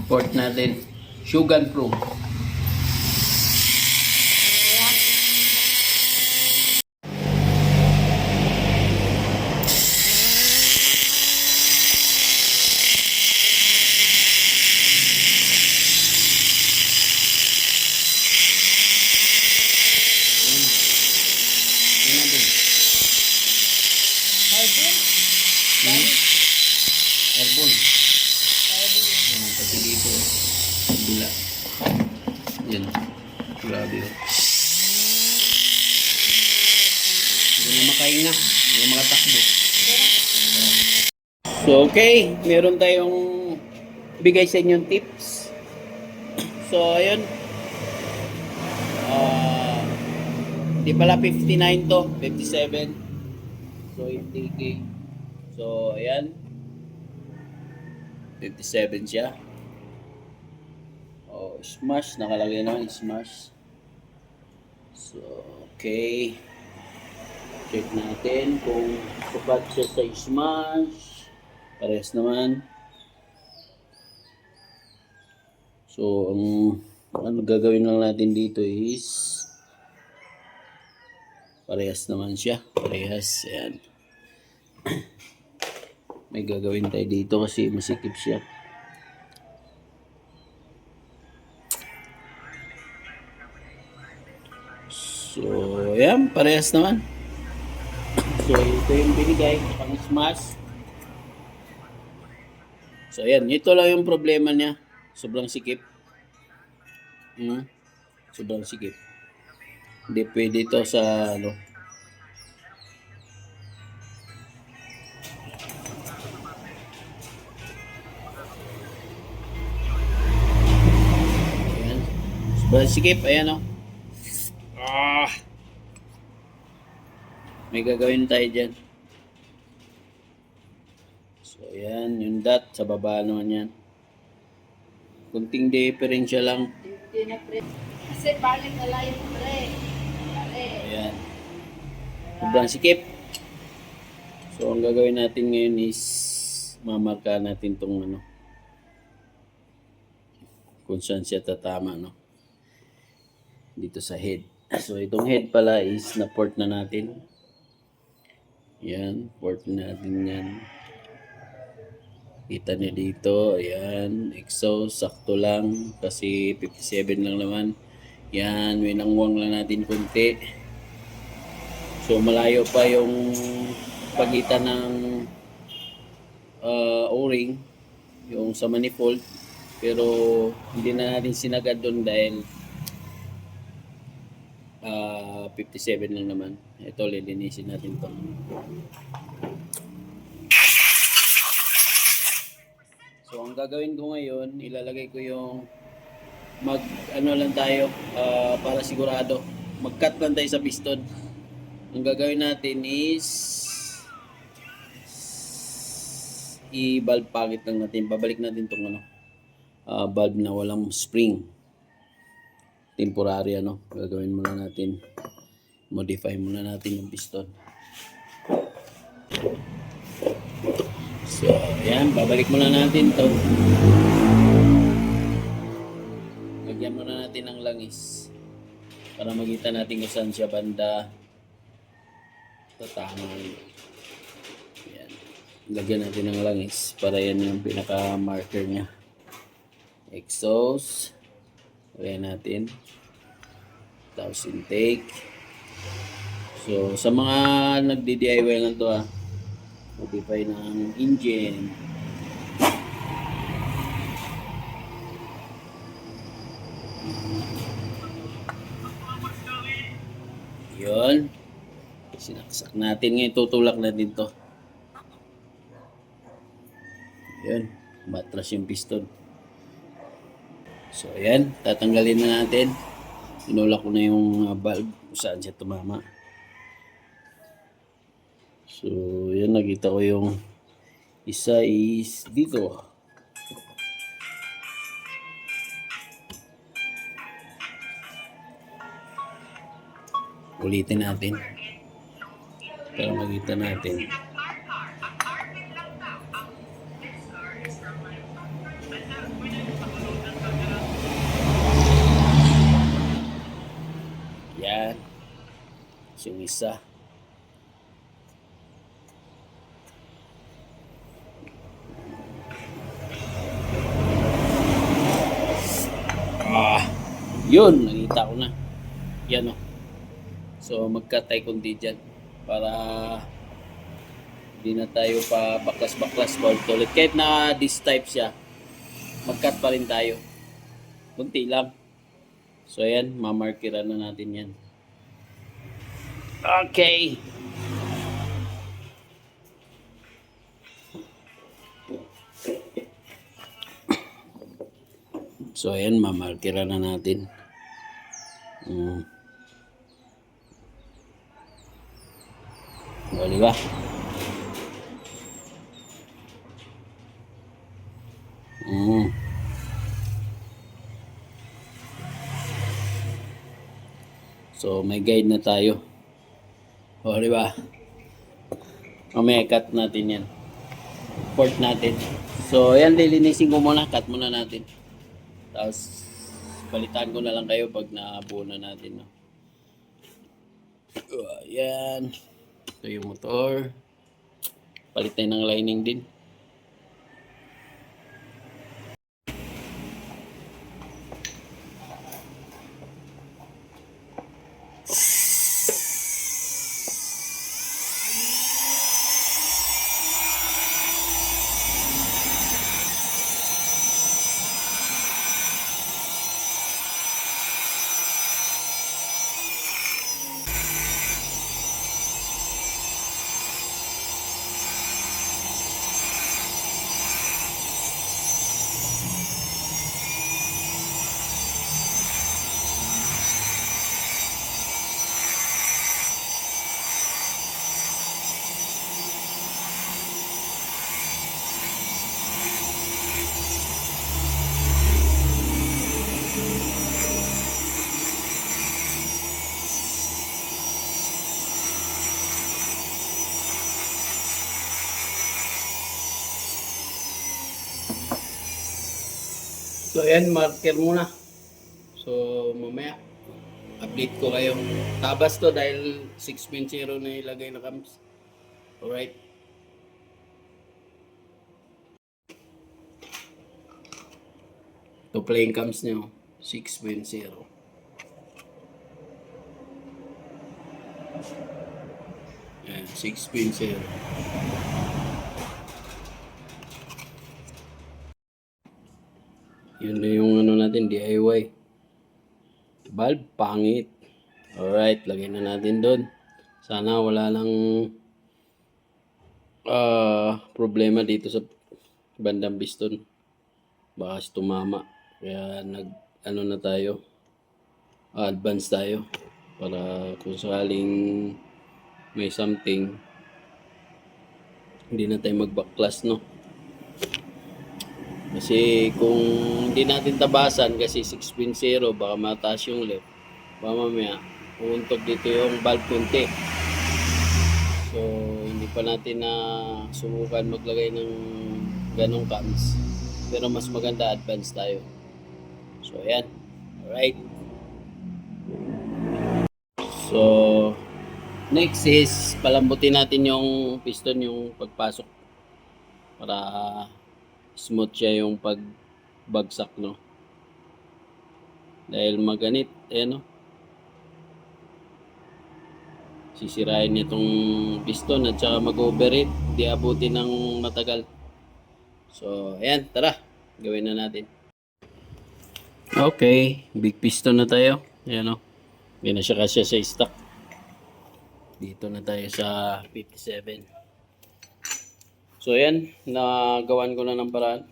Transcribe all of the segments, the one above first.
Port natin. Shogun Pro. Carbon. Pati dito. Bila. Yan. Grabe. Hindi na makahinga. Hindi na makatakbo. So, okay. Meron tayong bigay sa inyong tips. So, ayun. Di pala 59 to. 57. So, yung TK. So, ayan. 57 siya. Oh, smash. Nakalagay naman smash. So, okay. Check natin kung sapat siya sa smash. Parehas naman. So, ang gagawin lang natin dito is parehas naman siya. Parehas. Ayan. May gagawin tayo dito kasi masikip siya. So, ayan, parehas naman. So, ito yung binigay pang smash. So, ayan, ito lang yung problema niya. Sobrang sikip. Sobrang sikip. Hindi pwede ito sa ano. Sobrang sikip, ayan o. May gagawin tayo dyan. So, ayan, yung dot sa baba naman yan. Kunting diferensya lang. Kasi balik na lang yung pre. Ayan. Sobrang sikip. So, ang gagawin natin ngayon is mamarka natin itong ano. Kung saan siya tatama, no? Dito sa head. So, itong head pala is na-port na natin. Yan, port natin yan. Kita niyo dito, ayan, exhaust, sakto lang kasi 57 lang naman. Yan, winangwang lang natin konti. So, malayo pa yung pagitan ng O-ring, yung sa manifold. Pero, hindi na natin sinagad doon dahil 57 lang naman. Ito, lilinisin natin ito. So, ang gagawin ko ngayon, ilalagay ko yung ano lang tayo, para sigurado. Mag-cut lang tayo sa piston. Ang gagawin natin is i-valve pocket lang natin. Babalik natin itong ano, valve na walang spring. Temporary ano. Gagawin muna natin. Modify muna natin yung piston. So, ayan. Babalik muna natin to. Lagyan muna natin ng langis. Para makita natin kung saan siya banda tatama. Ayan. Lagyan natin ng langis. Para yan yung pinaka-marker niya. Exhaust. Lagyan natin. Tapos intake. So, sa mga nagdi-DIY lang to modify ng engine. Yun. Sinaksak natin ngayon. Tutulak natin to. Yun. Matras yung piston. So, ayan. Tatanggalin na natin. Sinulak ko na yung valve kung saan siya tumama. So, yan, nakita ko yung isa is dito. Ulitin natin para makita natin. Yung isa. Yun, nakita ko na. Yan o. So, mag-cut tayo kundi dyan. Para hindi na tayo pa baklas-baklas ulit. Kahit na this type siya, mag-cut pa rin tayo. Kunti lang. So, ayan, mamarkiran na natin yan. Okay. So, ayan, mamarkiran na natin. O, diba? So, may guide na tayo. O, diba? Mamaya cut natin yan. Port natin. So, ayan, lilinisin ko muna. Cut muna natin. Tapos, balitaan ko na lang kayo pag nabuo na natin. No? Ayan. Ito yung motor. Palit tayo ng lining din. So, ayan, marker muna. So, mamaya, update ko kayo. Tabas to dahil 6.0 na ilagay na cams. Alright. Ito playing cams nyo. 6.0. Ayan, 6.0. Yun na yung ano natin, DIY. Valve, pangit. Alright, lagay na natin doon. Sana wala lang problema dito sa bandang piston. Baka tumama. Kaya ano na tayo. Advance tayo. Para kung sakaling may something, hindi na tayo magbaklas, no? Kasi kung hindi natin tabasan kasi 6.0 baka mataas yung left. Baka mamaya uuntog dito yung valve konti. So hindi pa natin na subukan maglagay ng ganong cams. Pero mas maganda advance tayo. So ayan. Alright. So next is palambutin natin yung piston yung pagpasok para smooth siya yung pagbagsak, no? Dahil maganit, no? Sisirain nitong piston at saka mag-overheat, di abutin ng matagal. So, ayan, tara, gawin na natin. Okay, big piston na tayo. Ayan, no? Hindi na siya kasya sa stock. Dito na tayo sa 57. So ayan, nagawan ko na ng paraan.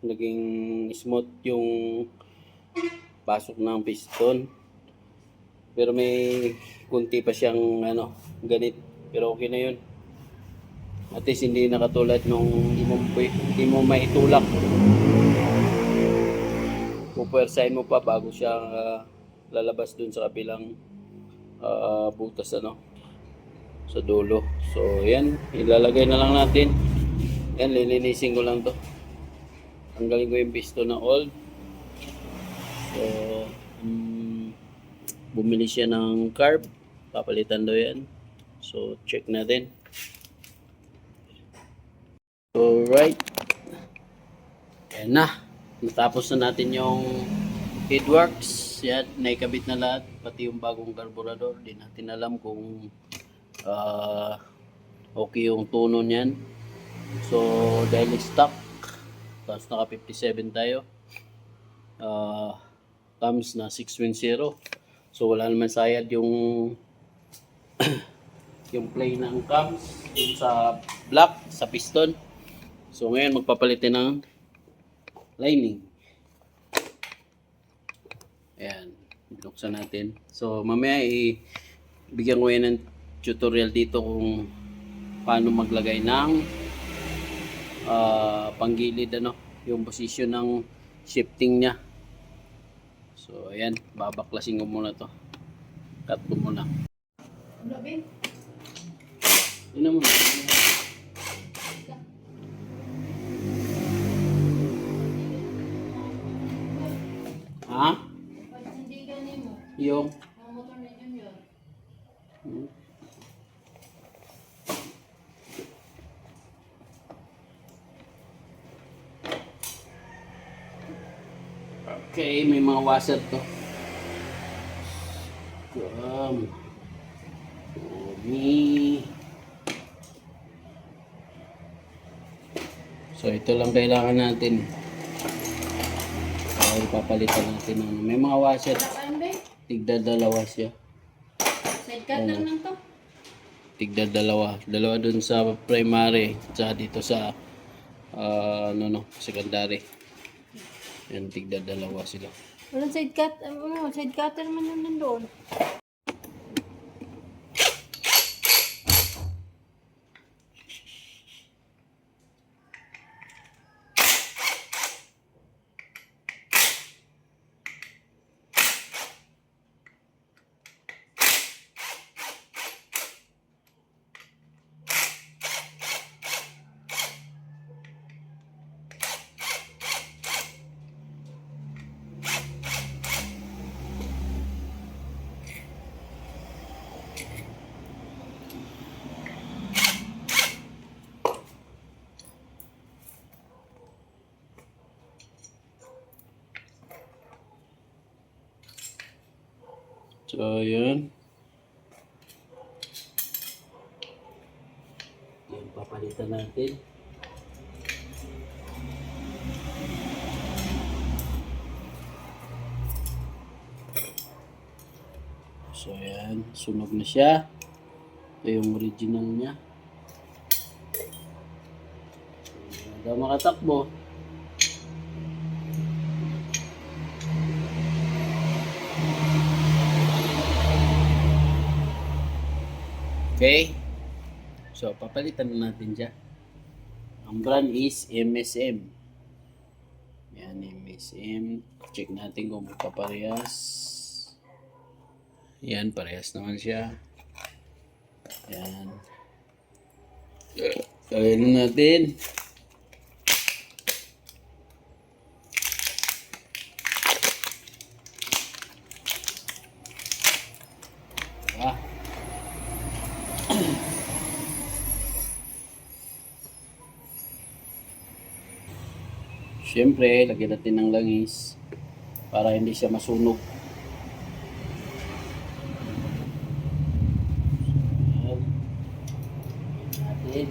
Naging smooth yung pasok ng piston. Pero may kunti pa siyang ganit. Pero okay na yun. At least hindi na katulad nung hindi mo maitulak. Pupuwersahin mo pa bago siya lalabas dun sa kabilang butas sa dulo. So, yan. Ilalagay na lang natin. Yan, lilinisin ko lang to. Tanggalin ko yung piston na old. So, bumili siya ng carb. Papalitan daw yan. So, check natin. Alright. Ayan na. Natapos na natin yung headworks. Yan, naikabit na lahat. Pati yung bagong carburetor. Di natin alam kung okay yung tuno niyan. So, dahil stock, tapos naka 57 tayo. Thumbs na 610. So, wala naman sayad yung yung play ng cams yung sa block, sa piston. So, ngayon magpapalitin ng lining. Ayan, binuksan natin. So, mamaya bigyan ko yan ng tutorial dito kung paano maglagay ng panggilid, yung position ng shifting niya. So, ayan, babaklasin ko muna to. Cut ko muna. Grabe. Yun na muna. Ha? Pag hindi ganin mo, Yung? ang motor ni Junior. Okay, may mga washer to. So, ito lang kailangan natin. So, ipapalitan natin ng may mga washer. Saan ba? Tigda dalawa siya. Side cut lang lang to. Tigda dalawa. Dalawa dun sa primary. Sa dito sa secondary. Yan, tigda dalawa sila. Walang side cut. Side cutter man yun nandoon. So, yun. Yan, papalitan natin. So, yan. Sunog na siya. Ito yung original niya. Hindi na makatakbo. Okay. So, papalitan na natin dyan. Ang brand is MSM. Yan, MSM. Check natin kung magpaparehas. Yan, parehas naman siya. Yan. Gawin na natin. Ah. Siyempre, lagyan natin ng langis para hindi siya masunog. Ayan. Natin.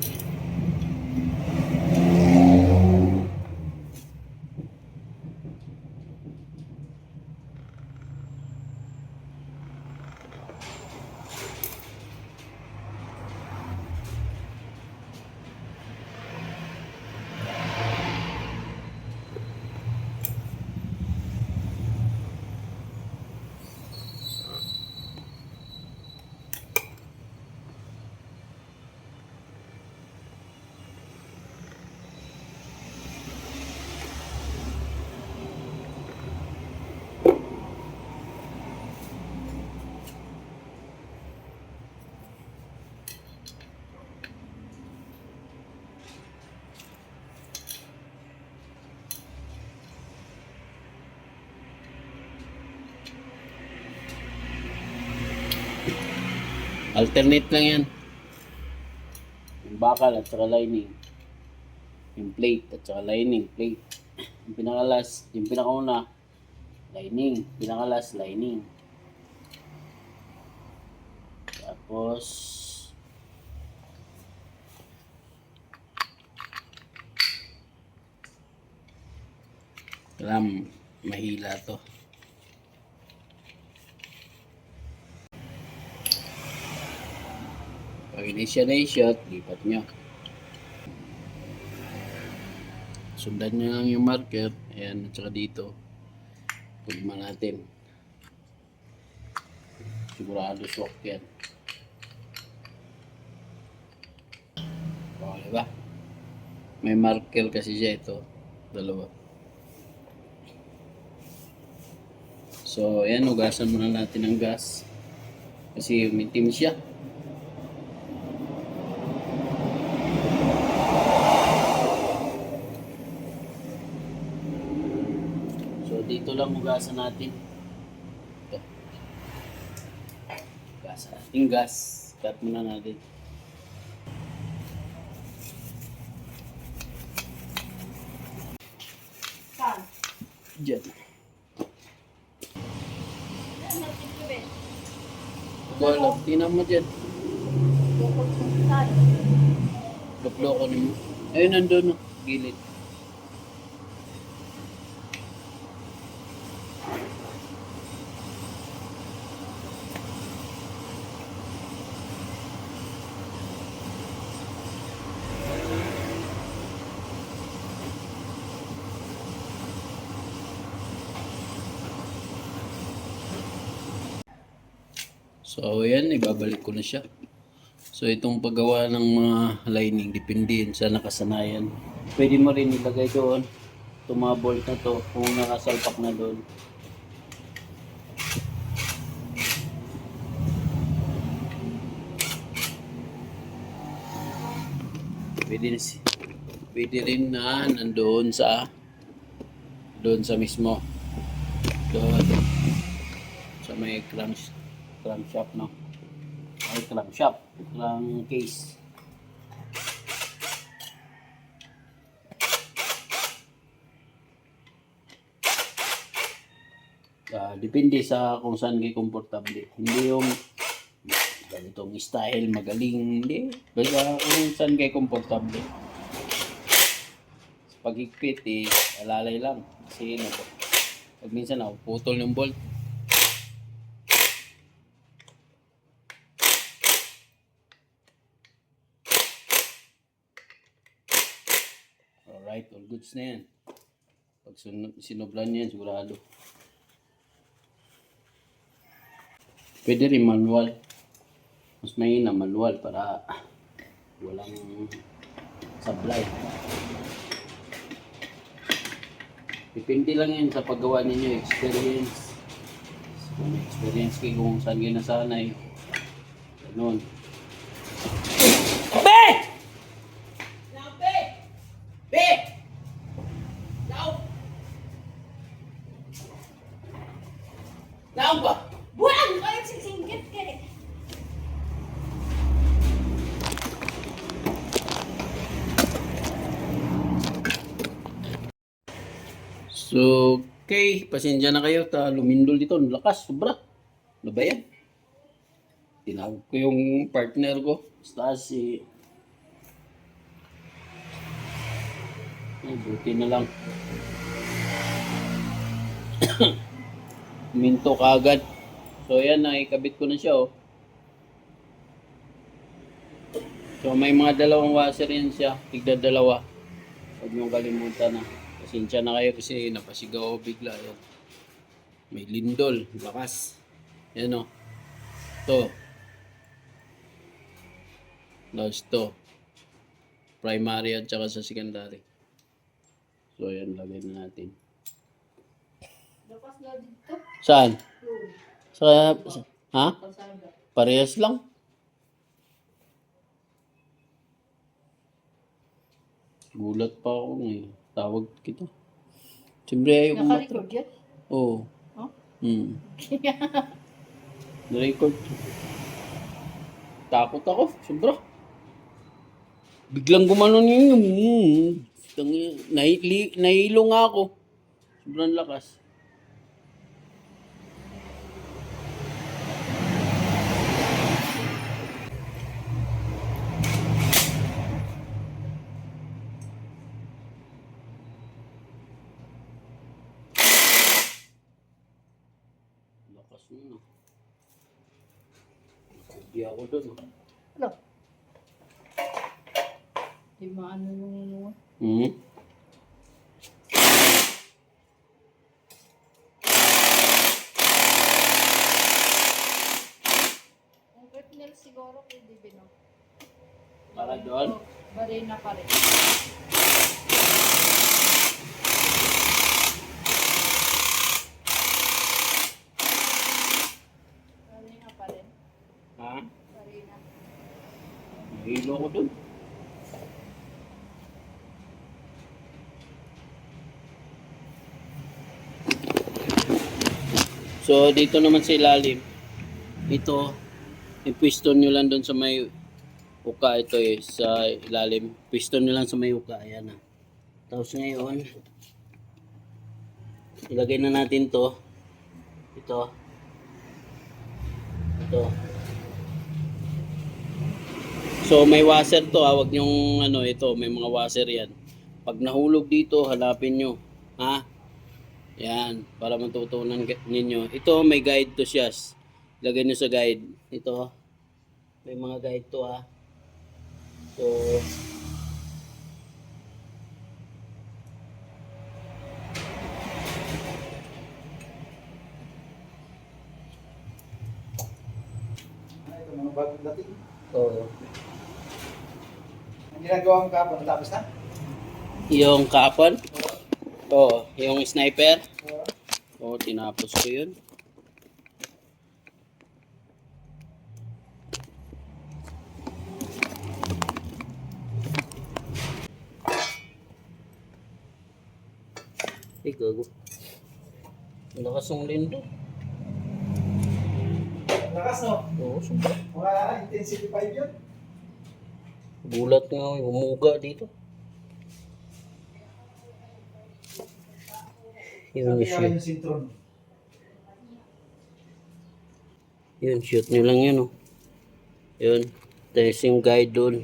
Alternate lang yan. Yung bakal at saka lining. Yung plate at saka lining. Plate. Yung pinakalas, yung pinakauna, lining. Pinakalas, lining. Tapos, kailangan mahila to. Pag hindi siya na-shot, lipat nyo. Sundan nyo lang yung marker. Ayan, at saka dito. Pugma natin. Sigurado swak yan. O, diba? May marker kasi siya ito. Dalawa. So, ayan, ugasan muna natin ang gas. Kasi umitim siya. So, dito lang ugasan natin. Ito. Ugasan natin gas. Cut muna natin. Saan? Diyan. Saan natin gawin? Wala, tinan mo dyan. Bukod kung saan. Loko mo. Ayun, nandun, no? Gilid. So, ayan, ibabalik ko na siya. So, itong paggawa ng mga lining, depende yun sa nakasanayan. Pwede mo rin ilagay doon. Itong mga bolt na to, kung nakasalpak na doon. Pwede rin na nandoon doon sa mismo. Doon. Sa may crankshaft, no? Ay, crankcase. Depende sa kung saan kayo komportable. Hindi yung ganitong style, magaling. Hindi. Basta kung saan kayo komportable. Pag higpit, alalay lang. Kasi pag minsan putol yung bolt. Alright, all goods na yan. Pag sinublan yan, sigurado. Pwede rin manual. Mas mahina manual para walang sablay. Depende lang yan sa paggawa ninyo, experience. Kung may experience kayo kung saan kayo nasanay. Ganun. Be! Be! Naon ba? Buwan! Kayo sisinggit ka eh. So, okay, pasensya na kayo. Lumindol dito. Ang lakas, sobra. Ano ba yan? Tinawag ko yung partner ko. Basta si... buti na lang. Minto kaagad. So, yan, nakikabit ko na siya, oh. So, may mga dalawang washer yan siya. Tigda dalawa. Huwag niyong kalimutan na. Pasensya na kayo kasi napasigaw ako bigla. Yan. May lindol. Lakas. Yan, oh. Ito. Tapos ito. Primary at saka sa secondary. So, yan. Lagay na natin. Lakas na dito. Saan? Doon. Ha? Kalsada. Parehas lang. Gulat pa ako ngayon. Tawag kita. Siyempre ayaw ko Nakarecord yan? Oo. Huh? Na-record. Takot ako, sobra. Biglang gumanon yun. Nahilo nga ako. Sobrang lakas. Lakas nun. Hindi ako doon. Ano? Di maano yung... Hmm? Ang Britnell siguro kay Divino. Para doon? Barena pa rin. Barena pa rin. Ha? Barena. Nahilo ko doon. So, dito naman sa ilalim. Ito, yung piston nyo lang doon sa may uka. Ito eh, sa ilalim. Piston nyo lang sa may uka. Ayan na. Tapos ngayon, ilagay na natin to. Ito. Ito. So, may washer to. Huwag nyong ano, ito. May mga washer yan. Pag nahulog dito, hanapin nyo. Ha? Yan, para matutunan ninyo. Ito, may guide to siya. Lagay nyo sa guide. Ito, may mga guide to ha. So, Ito mga bagong dating. oh, Ang ginagawa mo kapon, tapos na? yung kaapon. Oh, yung sniper. Oh, tinapos ko yun. Ay, gago. Ang lakas ng lindo. Lakas no? Oo, sobra. Mga intensity 5 yun. Gulat nga, humuga dito. Yun, Sabi nga shoot. yung sintron. Yun, shoot nyo lang yun, oh. Yun. Tapos yung guide dun.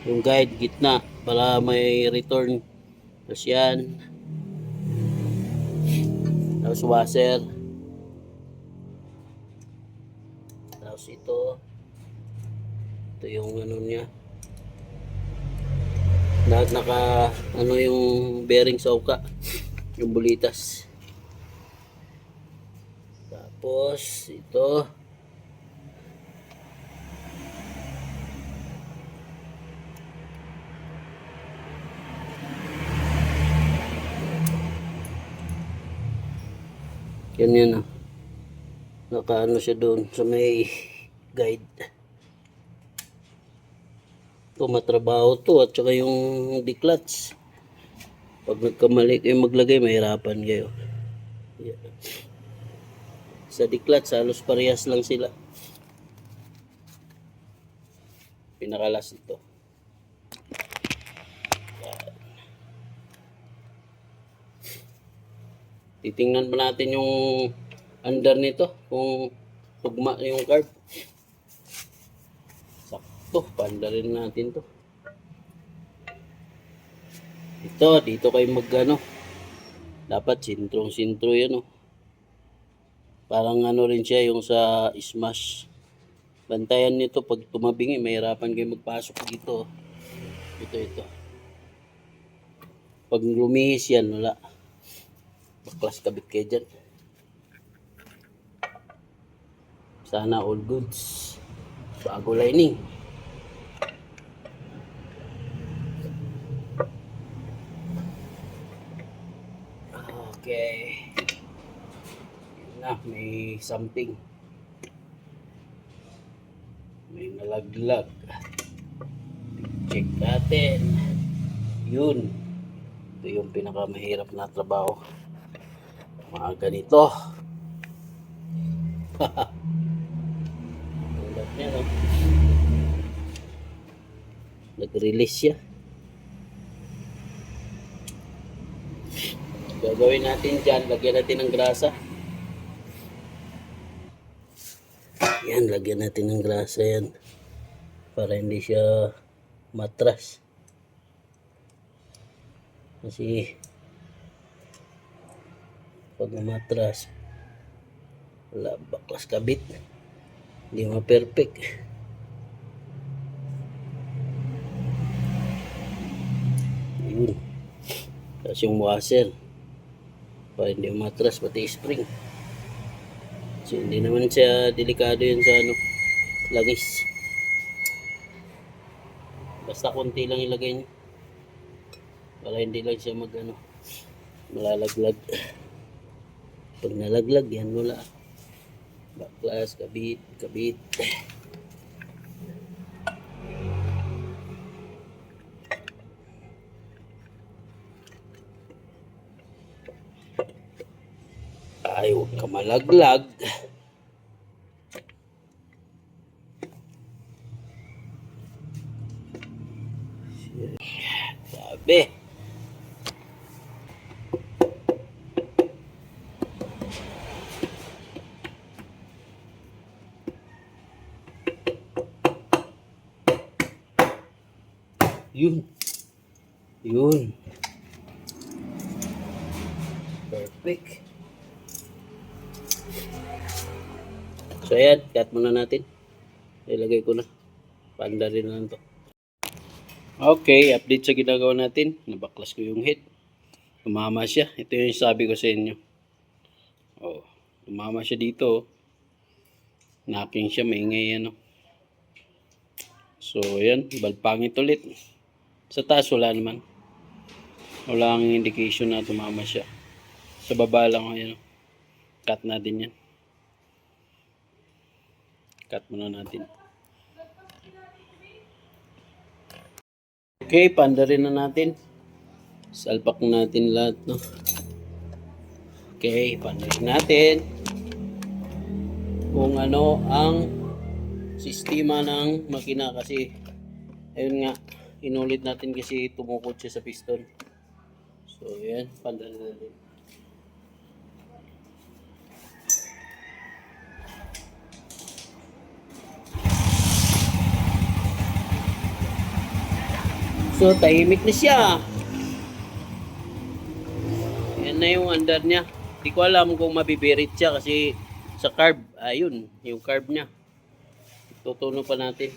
Yung guide, gitna. Para may return. Tapos yan. Tapos washer. Tapos ito. Ito yung ano niya. Lahat naka ano yung bearing sa uka. Yung bulitas. Tapos ito. Yan ah. Nakaano siya doon sa may guide. Ito matrabaho to at saka yung decluts. Pag nagkamali kayo maglagay, mahirapan kayo. Yan. Sa decluts, halos parehas lang sila. Pinakalas ito. Yan. Titingnan pa natin yung under nito kung tugma yung carb. Sakto, panda rin natin to. Ito, dito kayo magano. Dapat sintrong-sintro yan, oh. Parang ano rin siya yung sa smash. Bantayan nito pag tumabingi, mahirapan kayo magpasok dito. Ito. Pag lumihis yan, wala. Baklas kabit kayo dyan. Sana all goods. Bago lining. Okay. Yun na, may something. May nalaglag. Check natin. Yun. Ito yung pinakamahirap na trabaho. Mga ganito. Yan o. Nag-release siya. Gagawin natin dyan, lagyan natin ng grasa. Yan, lagyan natin ng grasa yan. Para hindi siya matras. Kasi pag matras, wala, baklas kabit. Hindi ma-perfect. Yun. Tapos yung washer. Para hindi matras, pati spring. So, hindi naman siya delikado yun sa ano, langis. Basta konti lang ilagay niyo. Para hindi lang siya malalaglag. Pag nalaglag, yan wala. Baklas, kabit. Ay, huwag ka malaglag. Sabi. Yun. Perfect. So ayan, cut muna natin. Ilagay ko na. Panda rin na lang to. Okay, update sa ginagawa natin. Nabaklas ko yung head. Tumama siya. Ito yung sabi ko sa inyo. Oh, tumama siya dito. Knocking siya, maingay ano. So ayan, balpangit ulit. Sa taas wala naman. Wala ang indication na tumama siya. Sa baba lang ayan. Cut natin yan. Cut muna natin. Okay, panda rin na natin. Salpak natin lahat, no? Okay, panda rin natin. Kung ano ang sistema ng makina kasi ayun nga, inulit natin kasi tumukod siya sa piston. So, ayan, panda rin natin. So, tahimik na siya. Yan na yung under niya. Hindi ko alam kung mabibirit siya kasi sa carb, ayun, yung carb niya. Tutuno pa natin.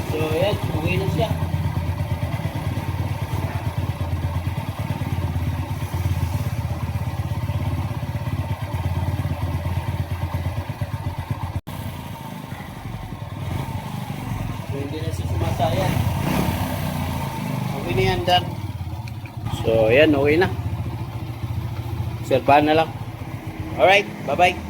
So, ayan, uwi na siya. So, hindi na siya sumasayang. Uwi na yan, Dan. So, ayan, uwi na. Serbahan na lang. Alright, bye-bye.